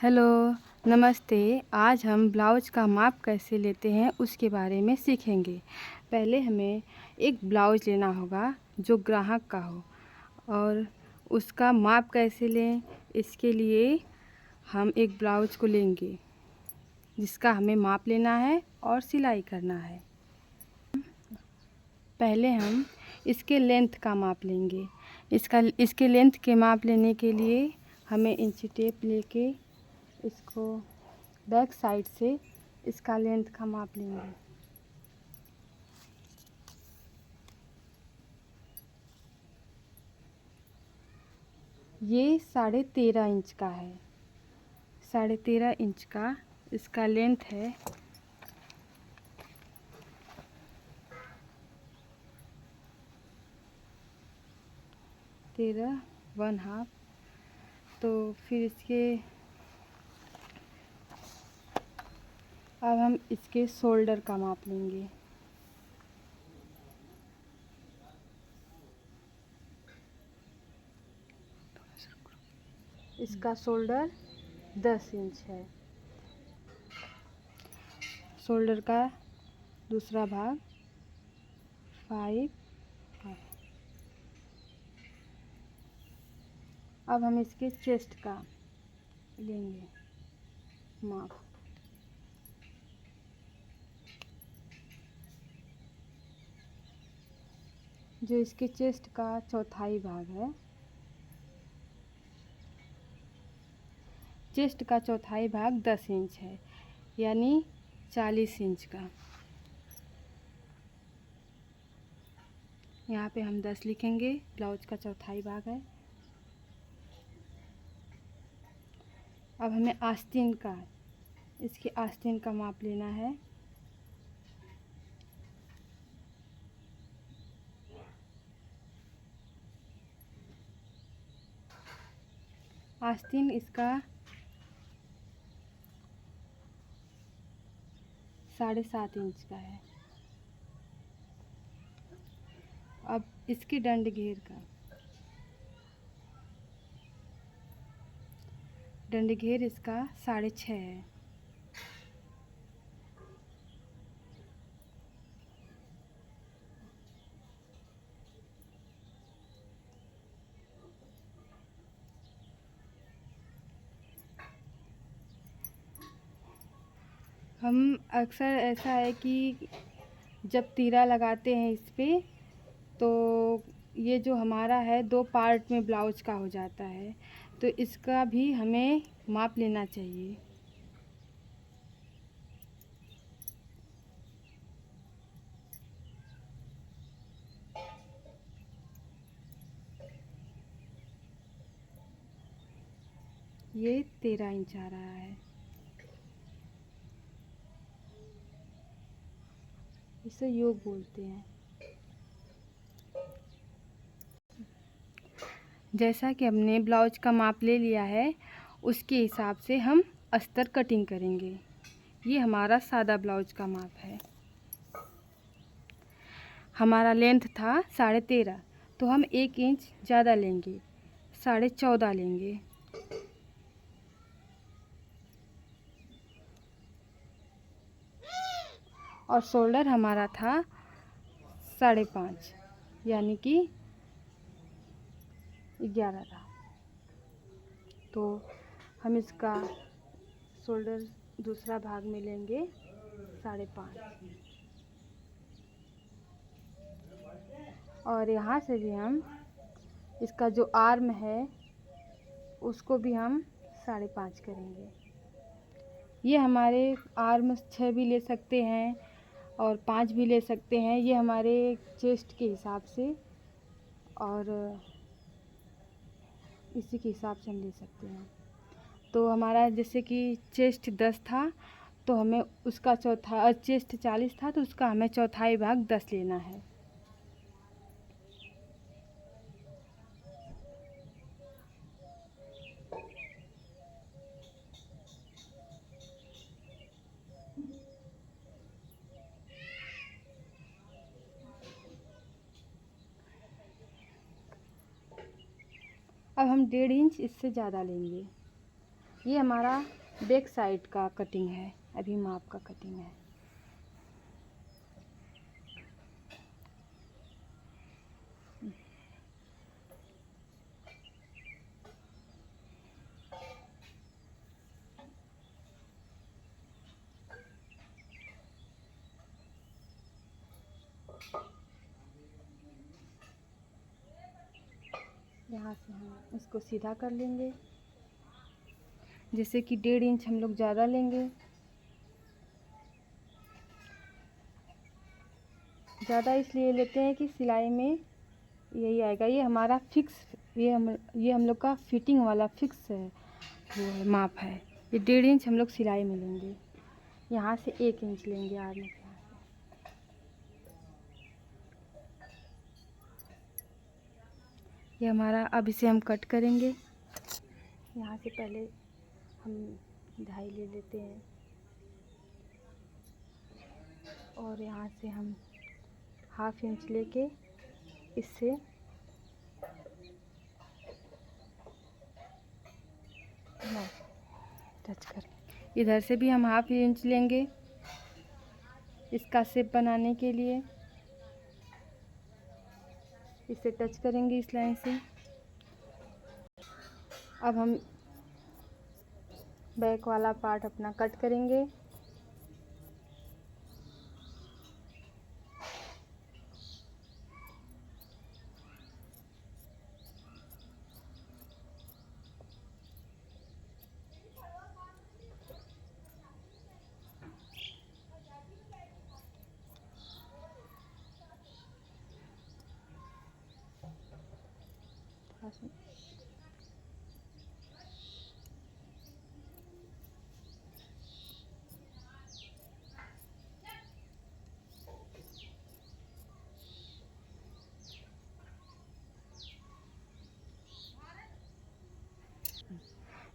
Hello, नमस्ते। आज हम ब्लाउज का माप कैसे लेते हैं उसके बारे में सीखेंगे। पहले हमें एक ब्लाउज लेना होगा जो ग्राहक का हो और उसका माप कैसे लें, इसके लिए हम एक ब्लाउज को लेंगे जिसका हमें माप लेना है और सिलाई करना है। पहले हम इसके लेंथ का माप लेंगे। इसके लेंथ के माप लेने के लिए हमें इंची टेप लेके इसको बैक साइड से इसका लेंथ का माप लेंगे। ये 13.5 इंच का है। 13.5 इंच का इसका लेंथ है। तेरह 1/2। तो फिर अब हम इसके शोल्डर का माप लेंगे। इसका शोल्डर 10 इंच है। शोल्डर का दूसरा भाग 5। अब हम इसके चेस्ट का लेंगे माप। जो इसके चेस्ट का चौथाई भाग है, चेस्ट का चौथाई भाग 10 इंच है, यानी 40 इंच का। यहाँ पे हम 10 लिखेंगे, ब्लाउज का चौथाई भाग है। अब हमें आस्तीन का, इसके आस्तीन का माप लेना है। आस्तीन इसका 7.5 इंच का है। अब इसकी डंड घेर का, डंड घेर इसका 6.5 है। हम अक्सर ऐसा है कि जब तीरा लगाते हैं इस पे, तो ये जो हमारा है 2 पार्ट में ब्लाउज का हो जाता है, तो इसका भी हमें माप लेना चाहिए। ये 13 इंच आ रहा है। इसे योग बोलते हैं। जैसा कि हमने ब्लाउज का माप ले लिया है, उसके हिसाब से हम अस्तर कटिंग करेंगे। ये हमारा सादा ब्लाउज का माप है। हमारा लेंथ था 13.5, तो हम 1 इंच ज़्यादा लेंगे, 14.5 लेंगे। और शोल्डर हमारा था 5.5, यानी कि 11 था। तो हम इसका शोल्डर दूसरा भाग में लेंगे 5.5। और यहाँ से भी हम इसका जो आर्म है उसको भी हम 5.5 करेंगे। ये हमारे आर्म 6 भी ले सकते हैं और 5 भी ले सकते हैं, ये हमारे चेस्ट के हिसाब से और इसी के हिसाब से हम ले सकते हैं। तो हमारा जैसे कि चेस्ट 10 था, तो हमें उसका चेस्ट 40 था, तो उसका हमें चौथाई भाग 10 लेना है। अब हम 1.5 इंच इससे ज़्यादा लेंगे, ये हमारा बैक साइड का कटिंग है, अभी माप का कटिंग है। यहाँ से हम इसको सीधा कर लेंगे, जैसे कि 1.5 इंच हम लोग ज़्यादा लेंगे। ज़्यादा इसलिए लेते हैं कि सिलाई में यही आएगा। ये हमारा फिक्स, ये हम लोग का फिटिंग वाला फिक्स है, वो है माप है। ये 1.5 इंच हम लोग सिलाई में लेंगे। यहाँ से 1 इंच लेंगे आर्म के यहाँ से। ये हमारा, अब इसे हम कट करेंगे। यहाँ से पहले हम 2.5 ले लेते हैं और यहाँ से हम 1/2 इंच लेके इससे टच करें। इधर से भी हम 1/2 इंच लेंगे इसका शेप बनाने के लिए। इसे टच करेंगे इस लाइन से। अब हम बैक वाला पार्ट अपना कट करेंगे।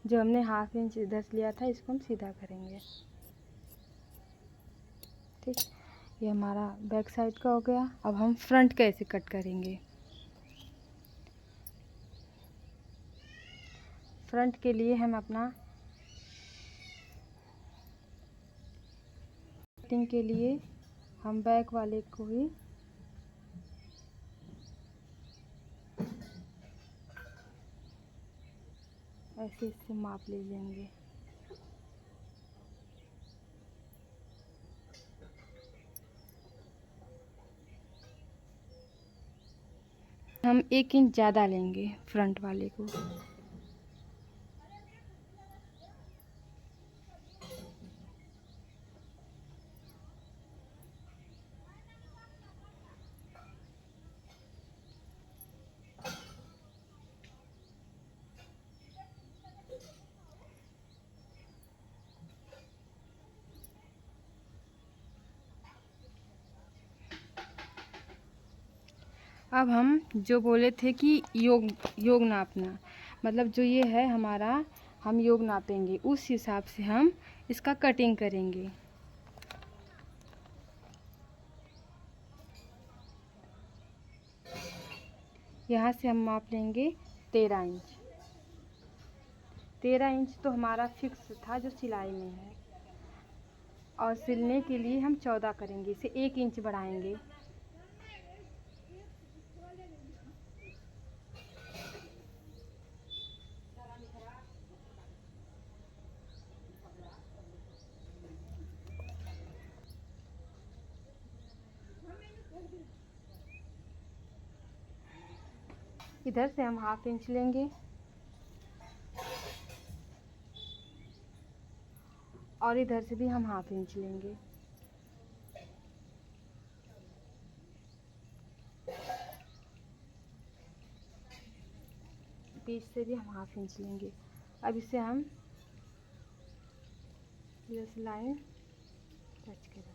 जो हमने 1/2 इंच इधर से लिया था, इसको हम सीधा करेंगे। ठीक, ये हमारा बैक साइड का हो गया। अब हम फ्रंट कैसे कट करेंगे। फ्रंट के लिए हम अपना कटिंग के लिए हम बैक वाले को ही ऐसे इससे माप ले लेंगे। हम 1 इंच ज़्यादा लेंगे फ्रंट वाले को। अब हम जो बोले थे कि योग नापना, मतलब जो ये है हमारा, हम योग नापेंगे, उस हिसाब से हम इसका कटिंग करेंगे। यहाँ से हम माप लेंगे 13 इंच। 13 इंच तो हमारा फिक्स था जो सिलाई में है, और सिलने के लिए हम 14 करेंगे, इसे 1 इंच बढ़ाएंगे। इधर से हम 1/2 इंच लेंगे और इधर से भी हम 1/2 इंच लेंगे। बीच से भी हम 1/2 इंच लेंगे। अब इसे हम इस लाइन टच करेंगे।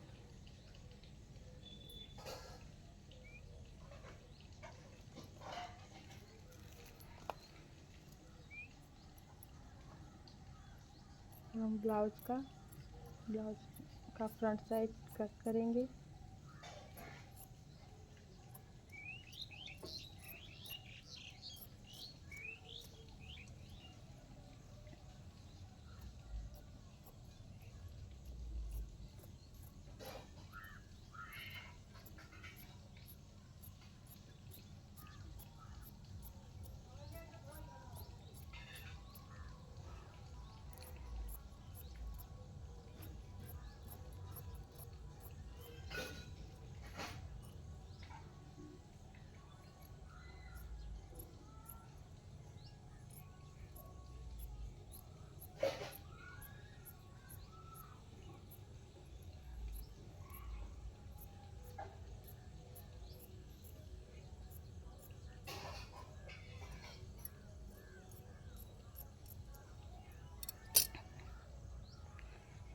हम ब्लाउज का फ्रंट साइड कट करेंगे।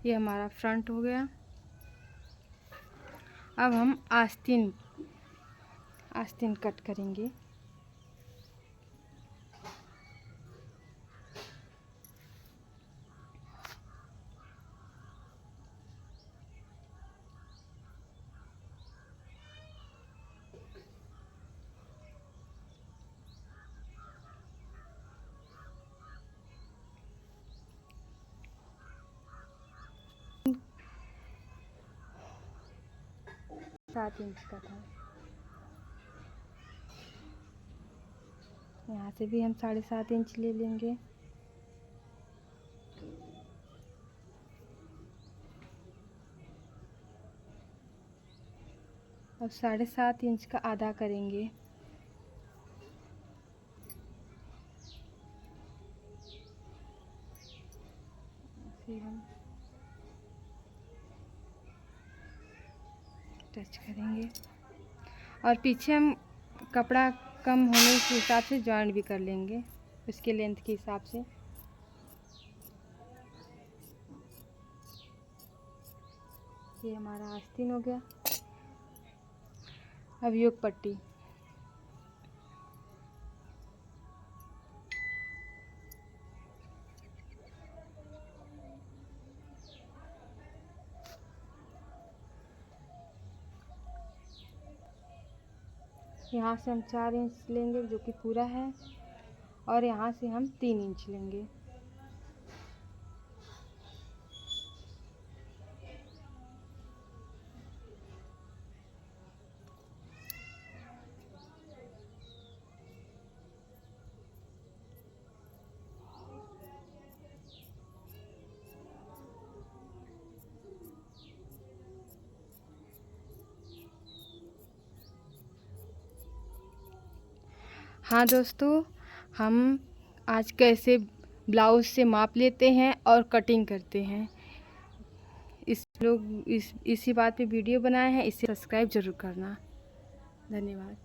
ये हमारा फ्रंट हो गया। अब हम आस्तीन कट करेंगे। सात इंच का था, यहाँ से भी हम 7.5 इंच ले लेंगे। अब 7.5 इंच का आधा करेंगे। फिर हम टच करेंगे और पीछे हम कपड़ा कम होने के हिसाब से जॉइंट भी कर लेंगे, उसके लेंथ के हिसाब से। ये हमारा आस्तीन हो गया। अब योग पट्टी, यहाँ से हम 4 इंच लेंगे जो कि पूरा है, और यहाँ से हम 3 इंच लेंगे। हाँ दोस्तों, हम आज कैसे ब्लाउज़ से माप लेते हैं और कटिंग करते हैं, इसी बात पे वीडियो बनाए हैं। इसे सब्सक्राइब ज़रूर करना। धन्यवाद।